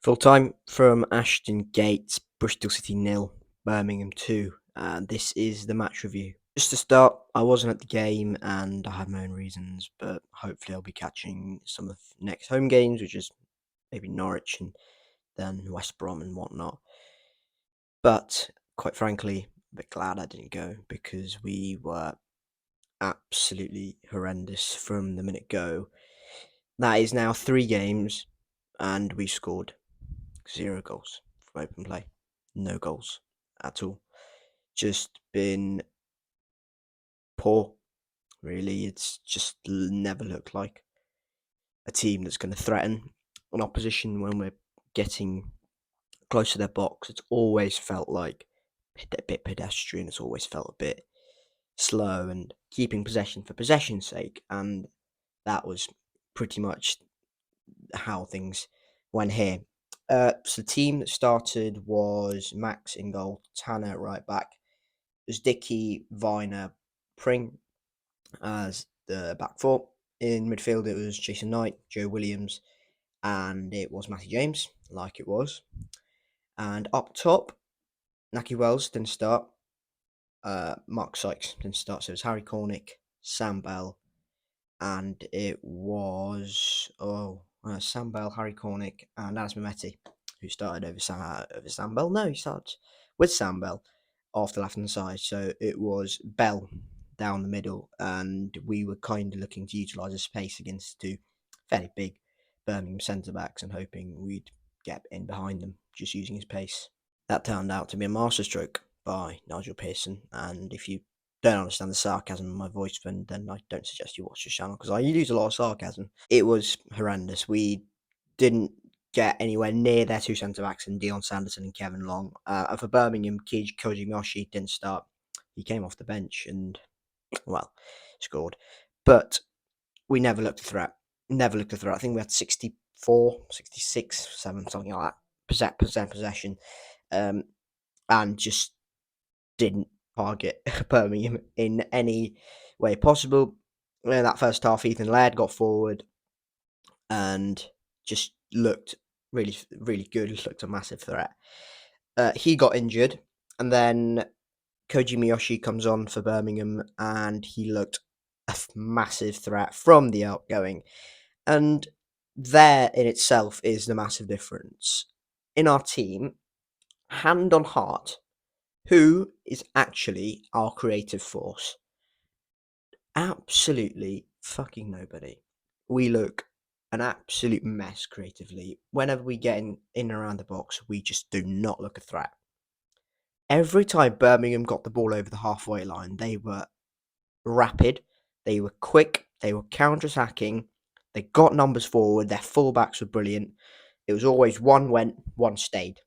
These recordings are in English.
Full time from Ashton Gate, Bristol City 0, Birmingham 2, and this is the match review. Just to start, I wasn't at the game and I had my own reasons, but hopefully I'll be catching some of next home games, which is maybe Norwich and then West Brom and whatnot. But quite frankly, a bit glad I didn't go because we were absolutely horrendous from the minute go. That is now 3 games and we scored 0 goals from open play. No goals at all. Just been poor, really. It's just never looked like a team that's going to threaten an opposition when we're getting close to their box. It's always felt like a bit pedestrian. It's always felt a bit slow and keeping possession for possession's sake. And that was pretty much how things went here. So the team that started was Max in goal, Tanner right back, Dicky, Viner, Pring as the back four. In midfield, it was Jason Knight, Joe Williams, and it was Matty James, like it was. And up top, Naki Wells didn't start. Mark Sykes didn't start, so it was Harry Cornick, Sam Bell, and it was Sam Bell, Harry Cornick, and Anis Mehmeti, who started over Sam Bell. No, he started with Sam Bell off the left hand side. So it was Bell down the middle, and we were kind of looking to utilise his space against two fairly big Birmingham centre backs and hoping we'd get in behind them just using his pace. That turned out to be a masterstroke by Nigel Pearson, and if you don't understand the sarcasm in my voice, then I don't suggest you watch this channel because I use a lot of sarcasm. It was horrendous. We didn't get anywhere near their two centre backs in Dion Sanderson and Kevin Long. And for Birmingham, Koji Miyoshi didn't start. He came off the bench and, well, scored. But we never looked a threat. Never looked a threat. I think we had 64, 66, 7, something like that, possession. And just didn't target Birmingham in any way possible. In that first half, Ethan Laird got forward and just looked really, really good. Looked a massive threat. He got injured, and then Koji Miyoshi comes on for Birmingham, and he looked a massive threat from the outgoing. And there in itself is the massive difference. In our team, hand on heart, who is actually our creative force? Absolutely fucking nobody. We look an absolute mess creatively. Whenever we get in and around the box, we just do not look a threat. Every time Birmingham got the ball over the halfway line, they were rapid, they were quick, they were counter-attacking, they got numbers forward, their fullbacks were brilliant. It was always one went, one stayed.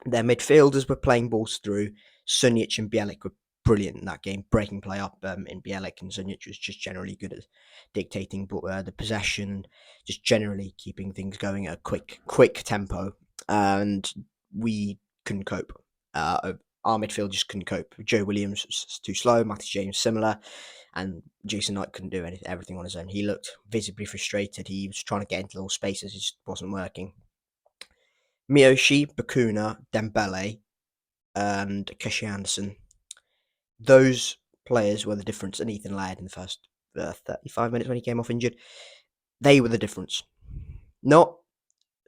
Their midfielders were playing balls through. Sunjic and Bielik were brilliant in that game, breaking play up in Bielik, and Sunjic was just generally good at dictating the possession, just generally keeping things going at a quick tempo, and we couldn't cope. Our midfield just couldn't cope. Joe Williams was too slow, Matty James similar, and Jason Knight couldn't do everything on his own. He looked visibly frustrated. He was trying to get into little spaces, it just wasn't working. Miyoshi, Bakuna, Dembele, and Keshi Anderson. Those players were the difference, and Ethan Laird in the first 35 minutes when he came off injured. They were the difference. Not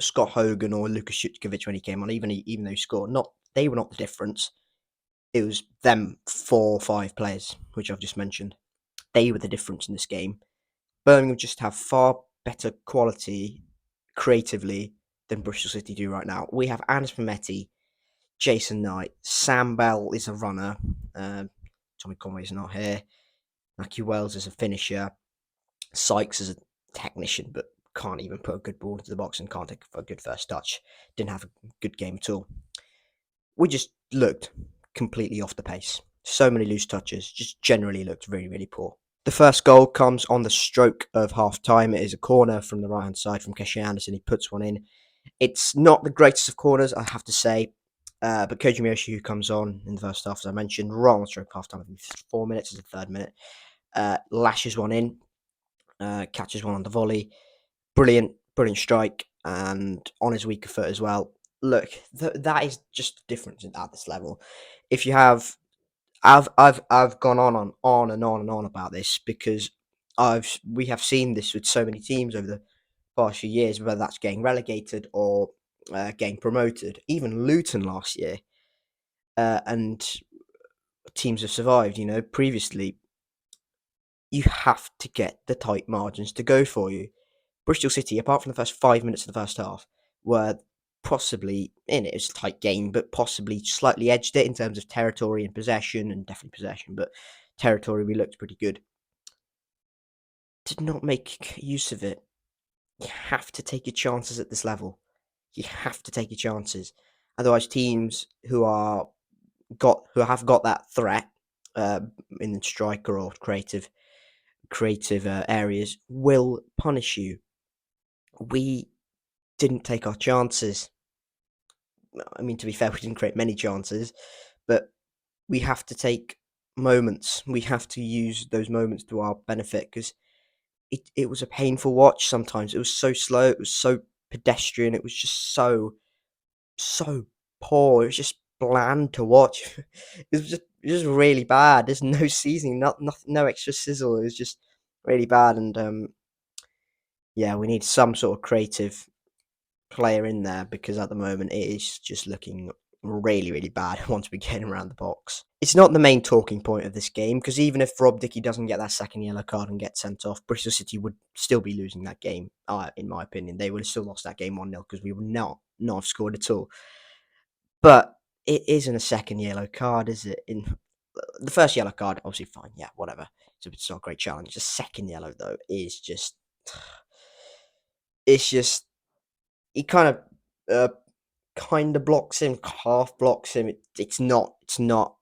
Scott Hogan or Lukas Jutkovic when he came on, even though he scored. They were not the difference. It was them 4 or 5 players, which I've just mentioned. They were the difference in this game. Birmingham just have far better quality creatively than Bristol City do right now. We have Anis Mehmeti, Jason Knight, Sam Bell is a runner, Tommy Conway's not here, Naki Wells is a finisher, Sykes is a technician but can't even put a good ball into the box and can't take a good first touch. Didn't have a good game at all. We just looked completely off the pace. So many loose touches, just generally looked really, really poor. The first goal comes on the stroke of half-time. It is a corner from the right-hand side from Keshi Anderson. He puts one in. It's not the greatest of corners, I have to say, but Koji Miyoshi, who comes on in the first half, as I mentioned, right on the stroke of half-time, I think 4 minutes is the third minute, lashes one in, catches one on the volley. Brilliant strike. and on his weaker foot as well. Look, that is just the difference at this level. If you have, I've gone on and on and on about this because we have seen this with so many teams over the past few years, whether that's getting relegated or getting promoted. Even Luton last year, and teams have survived. You know, previously you have to get the tight margins to go for you. Bristol City, apart from the first 5 minutes of the first half, were possibly in it. It was a tight game, but possibly slightly edged it in terms of territory and possession, and definitely possession, but territory we looked pretty good. Did not make use of it. You have to take your chances at this level. You have to take your chances. Otherwise, teams who have got that threat uh, in the striker or creative areas will punish you. We didn't take our chances. I mean, to be fair, we didn't create many chances, but we have to take moments. We have to use those moments to our benefit because it was a painful watch sometimes. It was so slow. It was so pedestrian. It was just so poor. It was just bland to watch. It was just really bad. There's no seasoning, no extra sizzle. It was just really bad. And yeah, we need some sort of creative player in there because at the moment it is just looking really, really bad once we get around the box. It's not the main talking point of this game because even if Rob Dickie doesn't get that second yellow card and get sent off, Bristol City would still be losing that game. In my opinion, they would have still lost that game 1-0 because we would not have scored at all. But it isn't a second yellow card, is it? In the first yellow card, obviously fine, yeah, whatever. It's not a great challenge. The second yellow though is just, it's just he uh, kind of blocks him, half blocks him. It's not.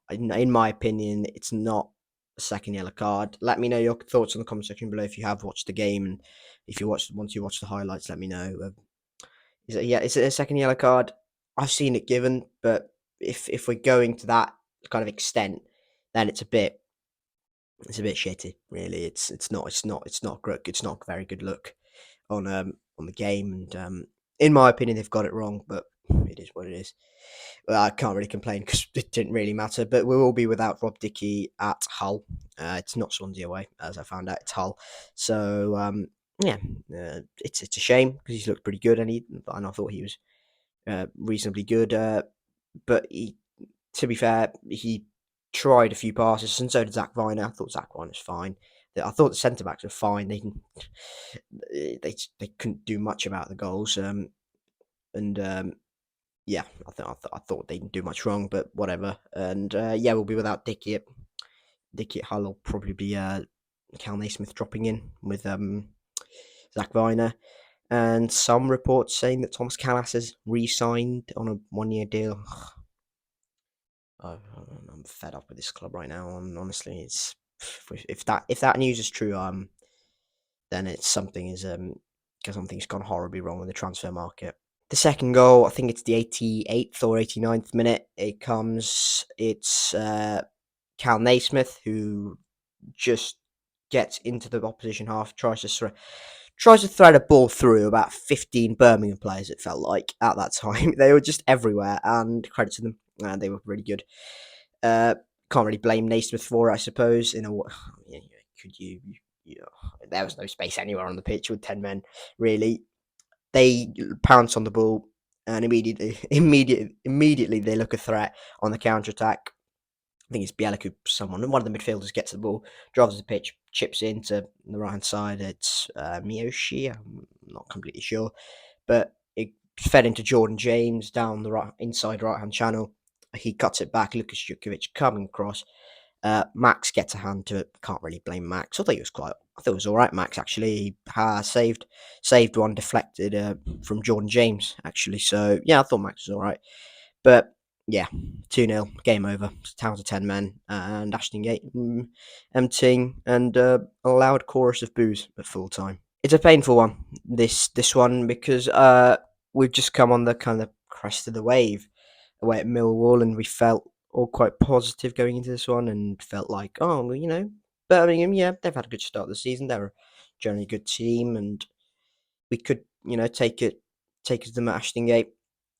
In my opinion, it's not a second yellow card. Let me know your thoughts in the comment section below if you have watched the game and if you once you watch the highlights. Let me know. Is it a second yellow card? I've seen it given, but if we're going to that kind of extent, then it's a bit shitty. Really, it's not great. It's not a very good look on the game, and in my opinion, they've got it wrong. But it is what it is. Well, I can't really complain because it didn't really matter. But we will be without Rob Dickie at Hull. It's not Swansea away, as I found out. It's Hull. So yeah, it's a shame because he's looked pretty good, and I thought he was reasonably good. But to be fair, he tried a few passes, and so did Zach Viner. I thought Zach Viner was fine. I thought the centre backs were fine. They couldn't do much about the goals. And yeah, I thought they didn't do much wrong, but whatever. And yeah, we'll be without Dickie at Hull. Will probably be Cal Naismith dropping in with Zach Viner. And some reports saying that Thomas Callas has re-signed on a 1-year deal. I'm fed up with this club right now. Honestly, it's if that news is true, then it's something's gone horribly wrong with the transfer market. The second goal, I think it's the 88th or 89th minute. It's Cal Naismith who just gets into the opposition half, tries to thread a ball through about 15 Birmingham players. It felt like at that time they were just everywhere, and credit to them, they were really good. Can't really blame Naismith for it, I suppose. Could you there was no space anywhere on the pitch with 10 men, really. They pounce on the ball, and immediately they look a threat on the counter attack. I think it's Bielik one of the midfielders gets the ball, drives the pitch, chips into the right hand side. It's Miyoshi. I'm not completely sure, but it fed into Jordan James down the inside right hand channel. He cuts it back. Lukas Jukovic coming across. Max gets a hand to it. Can't really blame Max. I thought it was all right. Max actually saved one deflected from Jordan James actually. So yeah, I thought Max was all right. But yeah, 2-0, game over. Town to 10 men, and Ashton Gate emptying, and a loud chorus of boos at full time. It's a painful one, this one, because we've just come on the kind of crest of the wave away at Millwall, and we felt all quite positive going into this one, and felt like, oh, well, Birmingham, yeah, they've had a good start of the season. They're a generally good team, and we could, take it take us to the Ashton Gate.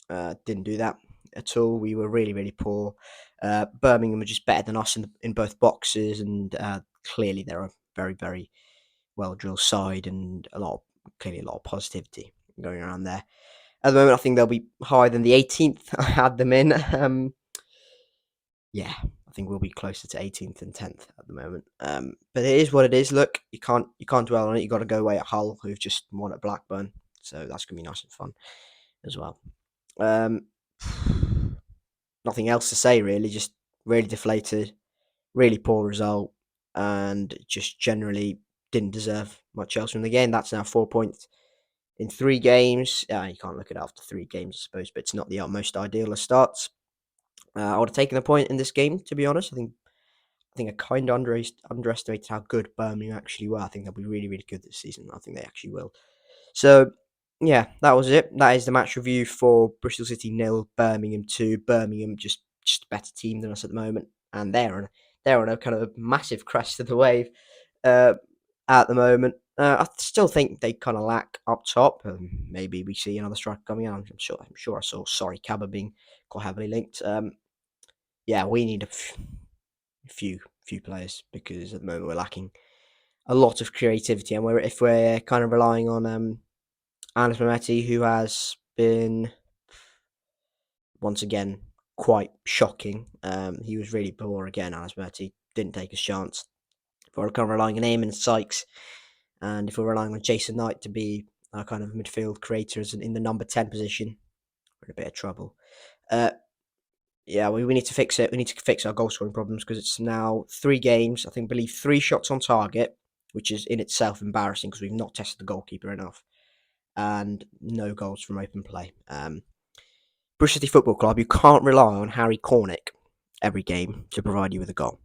Didn't do that at all. We were really, really poor. Birmingham were just better than us in both boxes, and clearly they're a very, very well drilled side, and clearly a lot of positivity going around there. At the moment, I think they'll be higher than the 18th I had them in. Yeah, I think we'll be closer to 18th than 10th at the moment. But it is what it is. Look, you can't dwell on it. You got to go away at Hull, who've just won at Blackburn, so that's gonna be nice and fun as well. Um, Nothing else to say really. Just really deflated, really poor result, and just generally didn't deserve much else from the game. That's now 4 points in 3 games. You can't look at it after 3 games, I suppose, but it's not the utmost ideal of starts. I would have taken a point in this game, to be honest. I think I kind of underestimated how good Birmingham actually were. I think they'll be really, really good this season. I think they actually will. So, yeah, that was it. That is the match review for Bristol City 0, Birmingham 2. Birmingham just a better team than us at the moment, and they're on a kind of massive crest of the wave uh, at the moment. I still think they kind of lack up top. Maybe we see another striker coming out. I'm sure I saw Sorry Cabba being quite heavily linked. Yeah, we need a few players because at the moment we're lacking a lot of creativity, and if we're kind of relying on Anis Mehmeti, who has been once again quite shocking. He was really poor again. Anis Mehmeti didn't take his chance. If we're kind of relying on him and Sykes, and if we're relying on Jason Knight to be our kind of midfield creators in the number 10 position, we're in a bit of trouble. Yeah, we need to fix it. We need to fix our goal scoring problems because it's now 3 games. I believe 3 shots on target, which is in itself embarrassing because we've not tested the goalkeeper enough, and no goals from open play. Bristol City Football Club, you can't rely on Harry Cornick every game to provide you with a goal.